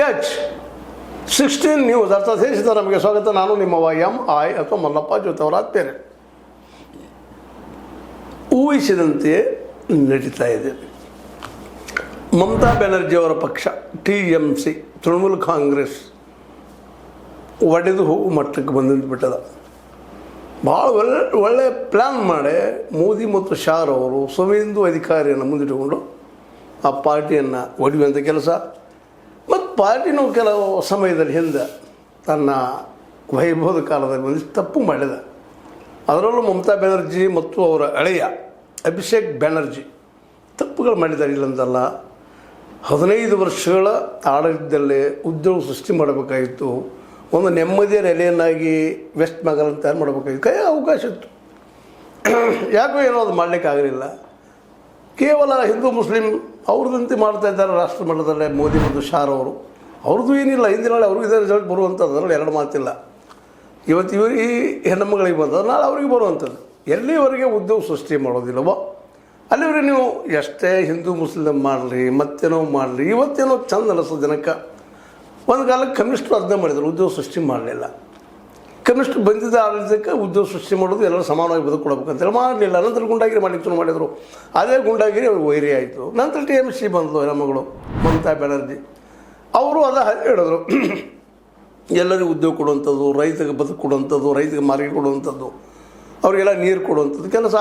H16 news ಅರ್ಥಾತ್ ನಮಗೆ ಸ್ವಾಗತ. ನಾನು ನಿಮ್ಮ MI ಅಥವಾ ಮಲ್ಲಪ್ಪ ಜೊತೆವರಾದ ಬೇರೆ. ಊಹಿಸಿದಂತೆ ನಡೀತಾ ಇದೆ. ಮಮತಾ ಬ್ಯಾನರ್ಜಿ ಅವರ ಪಕ್ಷ TMC ತೃಣಮೂಲ ಕಾಂಗ್ರೆಸ್ ಒಡೆದು ಹೋಗು ಮಟ್ಟಕ್ಕೆ ಬಂದುಬಿಟ್ಟದ. ಭಾಳ ಒಳ್ಳೆಯ ಪ್ಲ್ಯಾನ್ ಮಾಡಿ ಮೋದಿ ಮತ್ತು ಶಾರ್ ಅವರು ಸುವೇಂದು ಅಧಿಕಾರಿಯನ್ನು ಮುಂದಿಟ್ಟುಕೊಂಡು ಆ ಪಾರ್ಟಿಯನ್ನು ಒಡೆಯುವಂಥ ಕೆಲಸ. ಮತ್ತು ಪಾರ್ಟಿನೂ ಕೆಲವು ಸಮಯದಲ್ಲಿ ಹಿಂದೆ ತನ್ನ ವೈಭವದ ಕಾಲದಲ್ಲಿ ಒಂದು ತಪ್ಪು ಮಾಡಿದ. ಅದರಲ್ಲೂ ಮಮತಾ ಬ್ಯಾನರ್ಜಿ ಮತ್ತು ಅವರ ಹಳೆಯ ಅಭಿಷೇಕ್ ಬ್ಯಾನರ್ಜಿ ತಪ್ಪುಗಳು ಮಾಡಿದ್ದಾರೆ. ಇಲ್ಲಂತಲ್ಲ, 15 ವರ್ಷಗಳ ಆಡಳಿತದಲ್ಲೇ ಉದ್ಯೋಗ ಸೃಷ್ಟಿ ಮಾಡಬೇಕಾಗಿತ್ತು. ಒಂದು ನೆಮ್ಮದಿಯ ನೆಲೆಯನ್ನಾಗಿ ವೆಸ್ಟ್ ಬೆಂಗಾಲ್ ತಯಾರು ಮಾಡಬೇಕಾಗಿತ್ತು. ಕೈ ಅವಕಾಶ ಇತ್ತು, ಯಾಕೋ ಏನೋ ಅದು ಮಾಡಲಿಕ್ಕಾಗಲಿಲ್ಲ. ಕೇವಲ ಹಿಂದೂ ಮುಸ್ಲಿಂ ಅವ್ರದ್ದಂತೆ ಮಾಡ್ತಾ ಇದ್ದಾರೆ ರಾಷ್ಟ್ರ ಮಟ್ಟದಲ್ಲೇ ಮೋದಿ ಮತ್ತು ಶಾರ್ ಅವರು. ಅವ್ರದ್ದು ಏನಿಲ್ಲ, ಹಿಂದಿನಾಳೆ ಅವ್ರಿಗೂ ಇದೇ ರಿಸಲ್ಟ್ ಬರುವಂಥದ್ದು, ಅದರಲ್ಲಿ ಎರಡು ಮಾತಿಲ್ಲ. ಇವತ್ತು ಇವರು ಈ ಹೆಣ್ಣುಮಗಳಿಗೆ ಬಂದದ್ದು, ನಾಳೆ ಅವರಿಗೆ ಬರುವಂಥದ್ದು. ಎಲ್ಲಿವರೆಗೆ ಉದ್ಯೋಗ ಸೃಷ್ಟಿ ಮಾಡೋದಿಲ್ಲವೋ ಅಲ್ಲಿವರೆಗೆ ನೀವು ಎಷ್ಟೇ ಹಿಂದೂ ಮುಸ್ಲಿಂ ಮಾಡಲಿ ಮತ್ತೇನೋ ಮಾಡಲಿ. ಇವತ್ತೇನೋ ಚಂದ ಅನಿಸೋ ಜನಕ್ಕೆ. ಒಂದು ಕಾಲಕ್ಕೆ ಕಮ್ಯುನಿಸ್ಟರು ಅದನ್ನೇ ಮಾಡಿದರು, ಉದ್ಯೋಗ ಸೃಷ್ಟಿ ಮಾಡಲಿಲ್ಲ. ಕಮ್ಯುನಿಸ್ಟ್ ಬಂದಿದ್ದ ಆಡಳಿತಕ್ಕೆ ಉದ್ಯೋಗ ಸೃಷ್ಟಿ ಮಾಡೋದು ಎಲ್ಲರೂ ಸಮಾನವಾಗಿ ಬದುಕೊಡ್ಬೇಕಂತೇಳಿ ಮಾಡಲಿಲ್ಲ. ನಂತರ ಗುಂಡಾಗಿರಿ ಮಾಡಲಿಕ್ಕೆ ಶುರು ಮಾಡಿದರು. ಅದೇ ಗುಂಡಾಗಿರಿ ಅವ್ರಿಗೆ ವೈರಿ ಆಯಿತು. ನಂತರ TMC ಬಂದಳು, ಹೆಣ್ಮಗಳು ಮಮತಾ ಬ್ಯಾನರ್ಜಿ ಅವರು ಅದ ಹೇಳಿದ್ರು, ಎಲ್ಲರಿಗೂ ಉದ್ಯೋಗ ಕೊಡುವಂಥದ್ದು, ರೈತಗೆ ಬದುಕು ಕೊಡುವಂಥದ್ದು, ರೈತಗೆ ಮಾರ್ಕೆಟ್ ಕೊಡುವಂಥದ್ದು, ಅವರಿಗೆಲ್ಲ ನೀರು ಕೊಡುವಂಥದ್ದು ಕೆಲಸ